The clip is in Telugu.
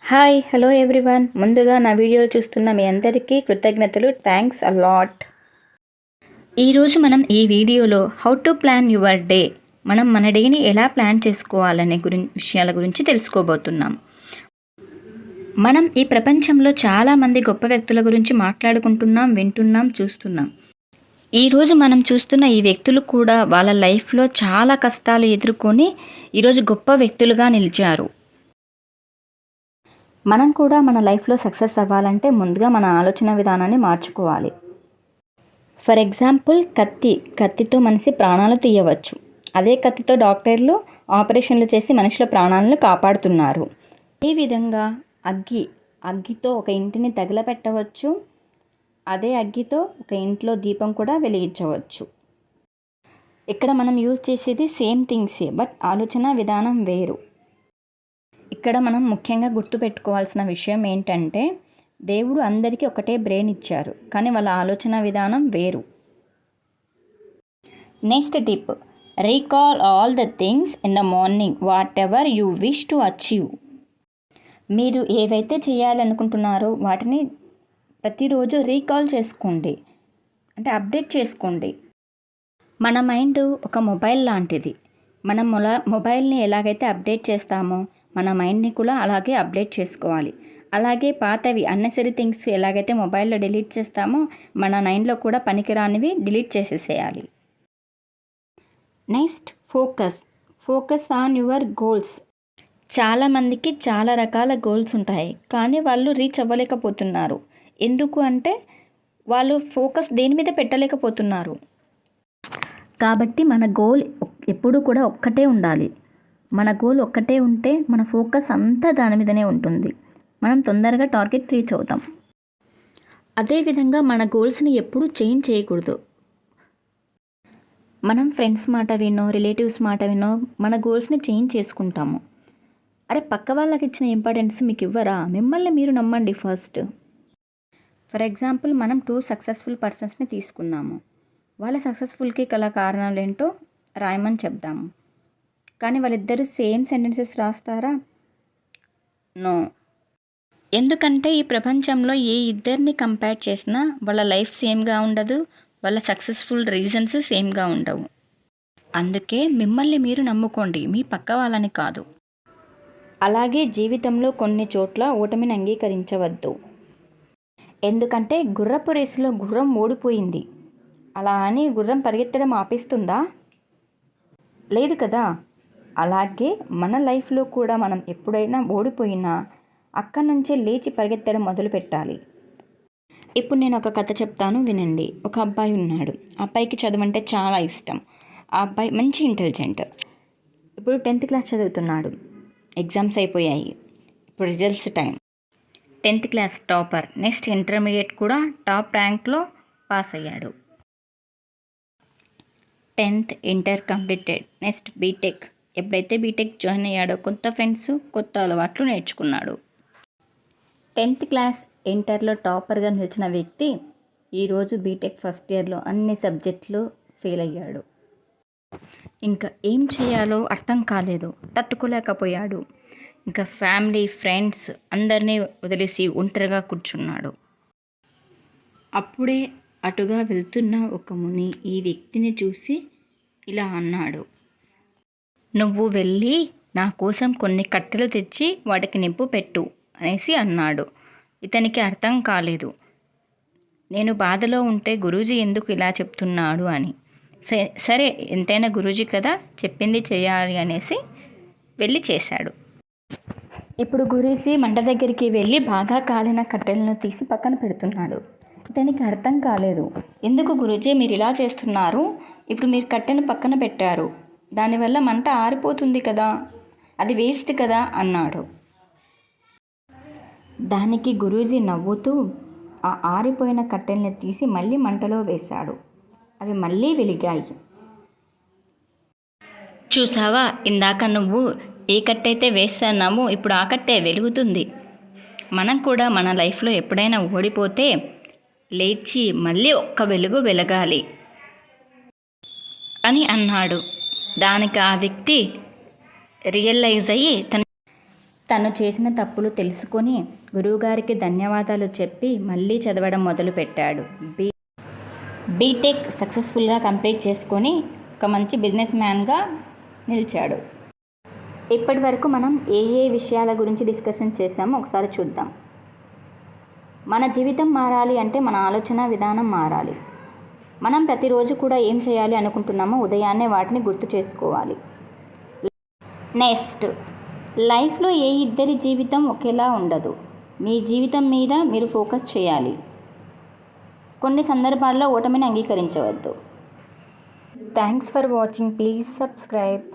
Hi hello everyone. ముందుగా నా వీడియోలు చూస్తున్న మీ అందరికీ కృతజ్ఞతలు. Thanks a lot. ఈరోజు మనం ఈ వీడియోలో how to plan your day, మనం మన డేని ఎలా ప్లాన్ చేసుకోవాలనే విషయాల గురించి తెలుసుకోబోతున్నాం. మనం ఈ ప్రపంచంలో చాలామంది గొప్ప వ్యక్తుల గురించి మాట్లాడుకుంటున్నాం, వింటున్నాం, చూస్తున్నాం. ఈరోజు మనం చూస్తున్న ఈ వ్యక్తులు కూడా వాళ్ళ లైఫ్లో చాలా కష్టాలు ఎదుర్కొని ఈరోజు గొప్ప వ్యక్తులుగా నిలిచారు. మనం కూడా మన లైఫ్లో సక్సెస్ అవ్వాలంటే ముందుగా మన ఆలోచన విధానాన్ని మార్చుకోవాలి. ఫర్ ఎగ్జాంపుల్, కత్తితో మనిషి ప్రాణాలు తీయవచ్చు. అదే కత్తితో డాక్టర్లు ఆపరేషన్లు చేసి మనుషుల ప్రాణాలను కాపాడుతున్నారు. ఈ విధంగా అగ్గితో ఒక ఇంటిని తగలపెట్టవచ్చు. అదే అగ్గితో ఒక ఇంట్లో దీపం కూడా వెలిగించవచ్చు. ఇక్కడ మనం యూజ్ చేసేది సేమ్ థింగ్సే, బట్ ఆలోచన విధానం వేరు. ఇక్కడ మనం ముఖ్యంగా గుర్తుపెట్టుకోవాల్సిన విషయం ఏంటంటే, దేవుడు అందరికీ ఒకటే బ్రెయిన్ ఇచ్చారు, కానీ వాళ్ళ ఆలోచన విధానం వేరు. Next tip: recall all the things in the morning what ever you wish to achieve. మీరు ఏవైతే చేయాలనుకుంటున్నారో వాటిని ప్రతిరోజు రీకాల్ చేసుకోండి, అంటే అప్డేట్ చేసుకోండి. మన మైండ్ ఒక మొబైల్ లాంటిది. మనం మొబైల్ని ఎలాగైతే అప్డేట్ చేస్తామో మన మైండ్ని కూడా అలాగే అప్డేట్ చేసుకోవాలి. అలాగే పాతవి అన్నెసరీ థింగ్స్ ఎలాగైతే మొబైల్లో డిలీట్ చేస్తామో మన మైండ్లో కూడా పనికిరానివి డిలీట్ చేసేసేయాలి. Next, focus on your goals. చాలామందికి చాలా రకాల గోల్స్ ఉంటాయి, కానీ వాళ్ళు రీచ్ అవ్వలేకపోతున్నారు. ఎందుకు అంటే వాళ్ళు ఫోకస్ దేని మీద పెట్టలేకపోతున్నారు. కాబట్టి మన గోల్ ఎప్పుడూ కూడా ఒక్కటే ఉండాలి. మన గోల్ ఒక్కటే ఉంటే మన ఫోకస్ అంతా దాని మీదనే ఉంటుంది. మనం తొందరగా టార్గెట్ రీచ్ అవుతాం. అదేవిధంగా మన గోల్స్ని ఎప్పుడూ చేంజ్ చేయకూడదు. మనం ఫ్రెండ్స్ మాట వినో, రిలేటివ్స్ మాట వినో మన గోల్స్ని చేంజ్ చేసుకుంటాము. అరే, పక్క వాళ్ళకి ఇచ్చిన ఇంపార్టెన్స్ మీకు ఇవ్వరా? మిమ్మల్ని మీరు నమ్మండి ఫస్ట్. ఫర్ ఎగ్జాంపుల్, మనం 2 సక్సెస్ఫుల్ పర్సన్స్ని తీసుకుందాము. వాళ్ళ సక్సెస్ఫుల్కి గల కారణాలు ఏంటో రాయమని చెప్దాము. కానీ వాళ్ళిద్దరూ సేమ్ సెంటెన్సెస్ రాస్తారా? నో. ఎందుకంటే ఈ ప్రపంచంలో ఏ ఇద్దరిని కంపేర్ చేసినా వాళ్ళ లైఫ్ సేమ్గా ఉండదు, వాళ్ళ సక్సెస్ఫుల్ రీజన్స్ సేమ్గా ఉండవు. అందుకే మిమ్మల్ని మీరు నమ్ముకోండి, మీ పక్క వాళ్ళని కాదు. అలాగే జీవితంలో కొన్ని చోట్ల ఓటమిని అంగీకరించవద్దు. ఎందుకంటే గుర్రపు రేసులో గుర్రం ఓడిపోయింది, అలా అని గుర్రం పరిగెత్తడం ఆపేస్తుందా? లేదు కదా. అలాగే మన లైఫ్లో కూడా మనం ఎప్పుడైనా ఓడిపోయినా అక్కడి నుంచే లేచి పరిగెత్తడం మొదలు పెట్టాలి. ఇప్పుడు నేను ఒక కథ చెప్తాను, వినండి. ఒక అబ్బాయి ఉన్నాడు. అబ్బాయికి చదువు అంటే చాలా ఇష్టం. ఆ అబ్బాయి మంచి ఇంటెలిజెంట్. ఇప్పుడు 10th క్లాస్ చదువుతున్నాడు. ఎగ్జామ్స్ అయిపోయాయి. ఇప్పుడు results time. 10th class topper. Next intermediate కూడా టాప్ ర్యాంక్లో పాస్ అయ్యాడు. 10th inter completed. Next BTech. ఎప్పుడైతే బీటెక్ జాయిన్ అయ్యాడో కొత్త ఫ్రెండ్స్, కొత్త అలవాట్లు నేర్చుకున్నాడు. 10th క్లాస్ ఇంటర్లో టాపర్గా నిలిచిన వ్యక్తి ఈరోజు బీటెక్ ఫస్ట్ ఇయర్లో అన్ని సబ్జెక్టులు ఫెయిల్ అయ్యాడు. ఇంకా ఏం చేయాలో అర్థం కాలేదు, తట్టుకోలేకపోయాడు. ఇంకా ఫ్యామిలీ, ఫ్రెండ్స్ అందరినీ వదిలేసి ఒంటరిగా కూర్చున్నాడు. అప్పుడే అటుగా వెళ్తున్న ఒక ముని ఈ వ్యక్తిని చూసి ఇలా అన్నాడు: నువ్వు వెళ్ళి నా కోసం కొన్ని కట్టెలు తెచ్చి వాటికి నిప్పు పెట్టు అనేసి అన్నాడు. ఇతనికి అర్థం కాలేదు, నేను బాధలో ఉంటే గురూజీ ఎందుకు ఇలా చెప్తున్నాడు అని. సరే, ఎంతైనా గురూజీ కదా, చెప్పింది చేయాలి అనేసి వెళ్ళి చేశాడు. ఇప్పుడు గురూజీ మంట దగ్గరికి వెళ్ళి బాగా కాలిన కట్టెలను తీసి పక్కన పెడుతున్నాడు. ఇతనికి అర్థం కాలేదు, ఎందుకు గురూజీ మీరు ఇలా చేస్తున్నారు? ఇప్పుడు మీరు కట్టెను పక్కన పెట్టారు, దానివల్ల మంట ఆరిపోతుంది కదా, అది వేస్ట్ కదా అన్నాడు. దానికి గురూజీ నవ్వుతూ ఆ ఆరిపోయిన కట్టెల్ని తీసి మళ్ళీ మంటలో వేశాడు. అవి మళ్ళీ వెలిగాయి. చూసావా, ఇందాక నువ్వు ఏ కట్టయితే వేస్తున్నామో ఇప్పుడు ఆ కట్టే వెలుగుతుంది. మనం కూడా మన లైఫ్లో ఎప్పుడైనా ఓడిపోతే లేచి మళ్ళీ ఒక్క వెలుగు వెలగాలి అని అన్నాడు. దానికి ఆ వ్యక్తి రియలైజ్ అయ్యి తను చేసిన తప్పులు తెలుసుకొని గురువుగారికి ధన్యవాదాలు చెప్పి మళ్ళీ చదవడం మొదలుపెట్టాడు. బీటెక్ సక్సెస్ఫుల్గా కంప్లీట్ చేసుకొని ఒక మంచి బిజినెస్ మ్యాన్గా నిలిచాడు. ఇప్పటి వరకు మనం ఏ విషయాల గురించి డిస్కషన్ చేసామో ఒకసారి చూద్దాం. మన జీవితం మారాలి అంటే మన ఆలోచన విధానం మారాలి. మనం ప్రతిరోజు కూడా ఏం చేయాలి అనుకుంటున్నామో ఉదయాన్నే వాటిని గుర్తు చేసుకోవాలి. నెక్స్ట్, లైఫ్లో ఏ ఇద్దరి జీవితం ఒకేలా ఉండదు. మీ జీవితం మీద మీరు ఫోకస్ చేయాలి. కొన్ని సందర్భాల్లో ఓటమిని అంగీకరించవద్దు. Thanks for watching. Please subscribe.